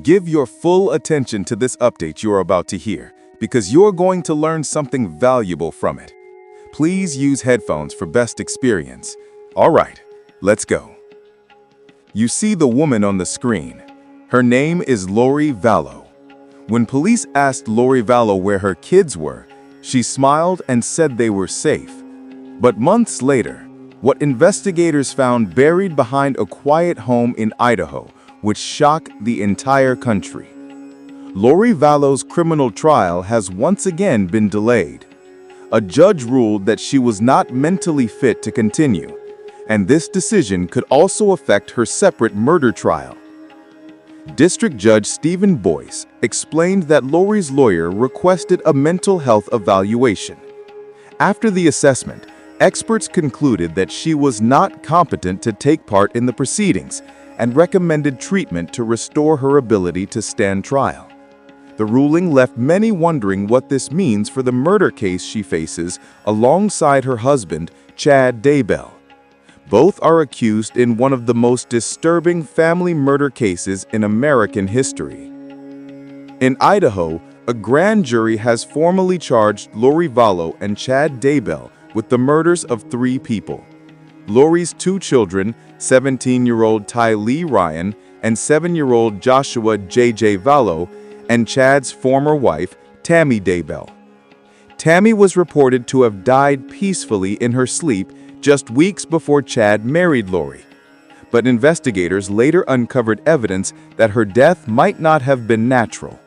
Give your full attention to this update you're about to hear, because you're going to learn something valuable from it. Please use headphones for best experience. All right, let's go. You see the woman on the screen. Her name is Lori Vallow. When police asked Lori Vallow where her kids were, she smiled and said they were safe. But months later, what investigators found buried behind a quiet home in Idaho would shock the entire country. Lori Vallow's criminal trial has once again been delayed. A judge ruled that she was not mentally fit to continue, and this decision could also affect her separate murder trial. District Judge Stephen Boyce explained that Lori's lawyer requested a mental health evaluation. After the assessment, experts concluded that she was not competent to take part in the proceedings and recommended treatment to restore her ability to stand trial. The ruling left many wondering what this means for the murder case she faces alongside her husband, Chad Daybell. Both are accused in one of the most disturbing family murder cases in American history. In Idaho, a grand jury has formally charged Lori Vallow and Chad Daybell with the murders of 3 people: Lori's 2 children, 17-year-old Tylee Ryan and 7-year-old Joshua J.J. Vallow, and Chad's former wife, Tammy Daybell. Tammy was reported to have died peacefully in her sleep just weeks before Chad married Lori. But investigators later uncovered evidence that her death might not have been natural.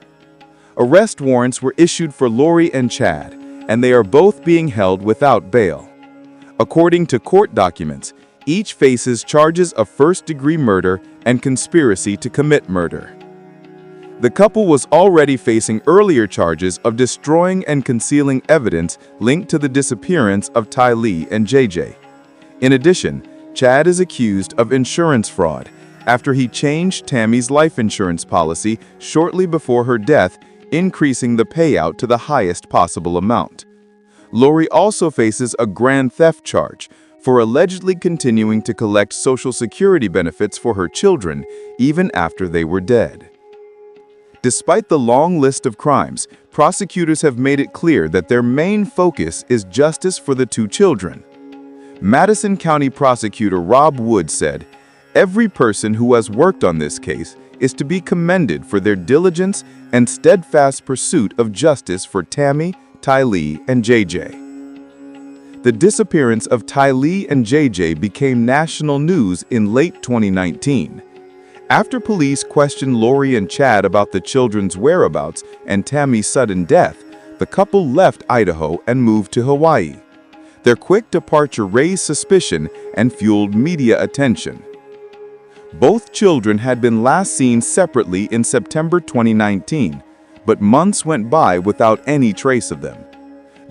Arrest warrants were issued for Lori and Chad, and they are both being held without bail. According to court documents, each faces charges of first-degree murder and conspiracy to commit murder. The couple was already facing earlier charges of destroying and concealing evidence linked to the disappearance of Tylee and JJ. In addition, Chad is accused of insurance fraud after he changed Tammy's life insurance policy shortly before her death, increasing the payout to the highest possible amount. Lori also faces a grand theft charge for allegedly continuing to collect Social Security benefits for her children even after they were dead. Despite the long list of crimes, prosecutors have made it clear that their main focus is justice for the 2 children. Madison County Prosecutor Rob Wood said, "Every person who has worked on this case is to be commended for their diligence and steadfast pursuit of justice for Tammy, Tylee, and JJ." The disappearance of Tylee and JJ became national news in late 2019. After police questioned Lori and Chad about the children's whereabouts and Tammy's sudden death, the couple left Idaho and moved to Hawaii. Their quick departure raised suspicion and fueled media attention. Both children had been last seen separately in September 2019, but months went by without any trace of them.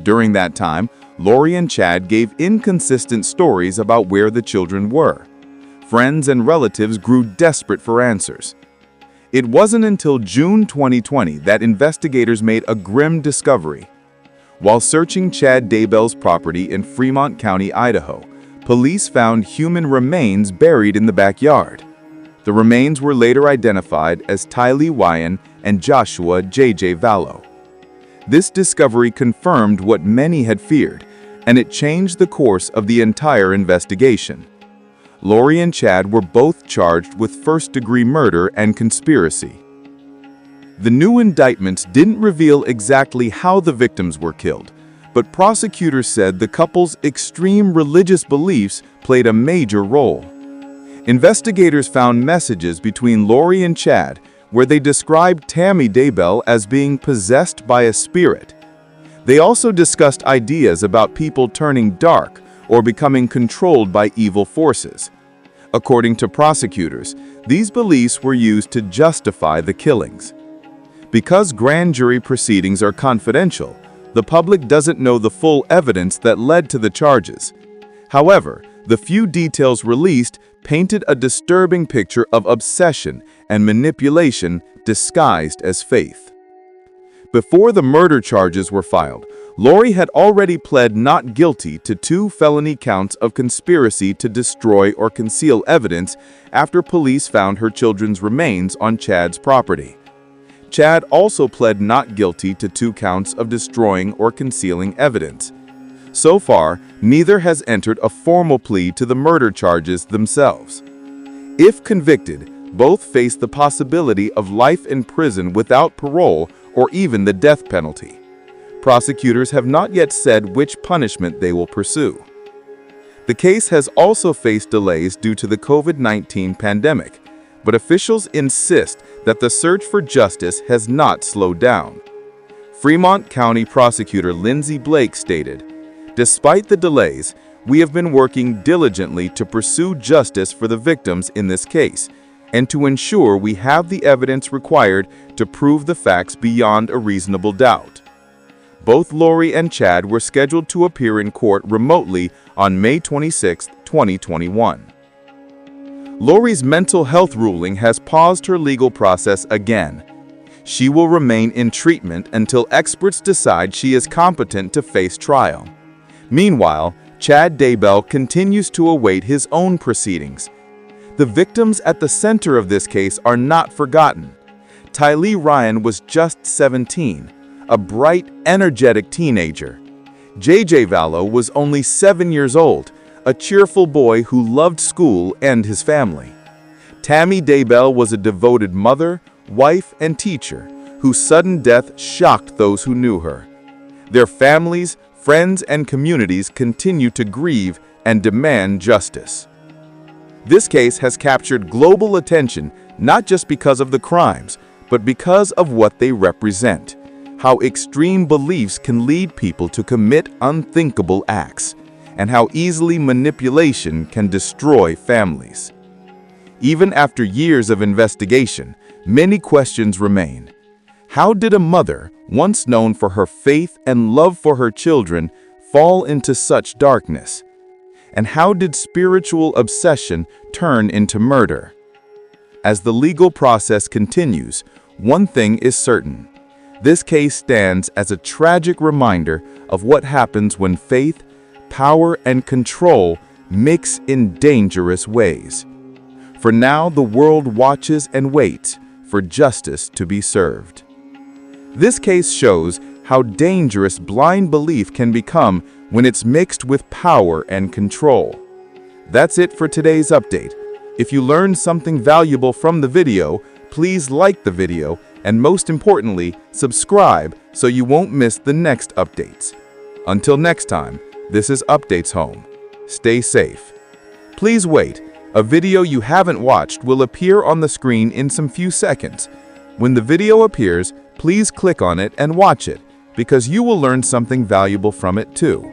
During that time, Lori and Chad gave inconsistent stories about where the children were. Friends and relatives grew desperate for answers. It wasn't until June 2020 that investigators made a grim discovery. While searching Chad Daybell's property in Fremont County, Idaho, police found human remains buried in the backyard. The remains were later identified as Tylee Ryan and Joshua J.J. Vallow. This discovery confirmed what many had feared, and it changed the course of the entire investigation. Lori and Chad were both charged with first-degree murder and conspiracy. The new indictments didn't reveal exactly how the victims were killed, but prosecutors said the couple's extreme religious beliefs played a major role. Investigators found messages between Lori and Chad where they described Tammy Daybell as being possessed by a spirit. They also discussed ideas about people turning dark or becoming controlled by evil forces. According to prosecutors, these beliefs were used to justify the killings. Because grand jury proceedings are confidential, the public doesn't know the full evidence that led to the charges. However, the few details released painted a disturbing picture of obsession and manipulation disguised as faith. Before the murder charges were filed, Lori had already pled not guilty to 2 felony counts of conspiracy to destroy or conceal evidence after police found her children's remains on Chad's property. Chad also pled not guilty to 2 counts of destroying or concealing evidence. So far, neither has entered a formal plea to the murder charges themselves. If convicted, both face the possibility of life in prison without parole or even the death penalty. Prosecutors have not yet said which punishment they will pursue. The case has also faced delays due to the COVID-19 pandemic, but officials insist that the search for justice has not slowed down. Fremont County Prosecutor Lindsay Blake stated, "Despite the delays, we have been working diligently to pursue justice for the victims in this case and to ensure we have the evidence required to prove the facts beyond a reasonable doubt." Both Lori and Chad were scheduled to appear in court remotely on May 26, 2021. Lori's mental health ruling has paused her legal process again. She will remain in treatment until experts decide she is competent to face trial. Meanwhile, Chad Daybell continues to await his own proceedings. The victims at the center of this case are not forgotten. Tylee Ryan was just 17, a bright, energetic teenager. J.J. Vallow was only 7 years old, a cheerful boy who loved school and his family. Tammy Daybell was a devoted mother, wife, and teacher whose sudden death shocked those who knew her. Their families, friends, and communities continue to grieve and demand justice. This case has captured global attention not just because of the crimes, but because of what they represent. How extreme beliefs can lead people to commit unthinkable acts, and how easily manipulation can destroy families. Even after years of investigation, many questions remain. How did a mother, once known for her faith and love for her children, fall into such darkness? And how did spiritual obsession turn into murder? As the legal process continues, one thing is certain. This case stands as a tragic reminder of what happens when faith, power, and control mix in dangerous ways. For now, the world watches and waits for justice to be served. This case shows how dangerous blind belief can become when it's mixed with power and control. That's it for today's update. If you learned something valuable from the video, please like the video and most importantly, subscribe so you won't miss the next updates. Until next time, this is Updates Home. Stay safe. Please wait. A video you haven't watched will appear on the screen in some few seconds. When the video appears, please click on it and watch it, because you will learn something valuable from it too.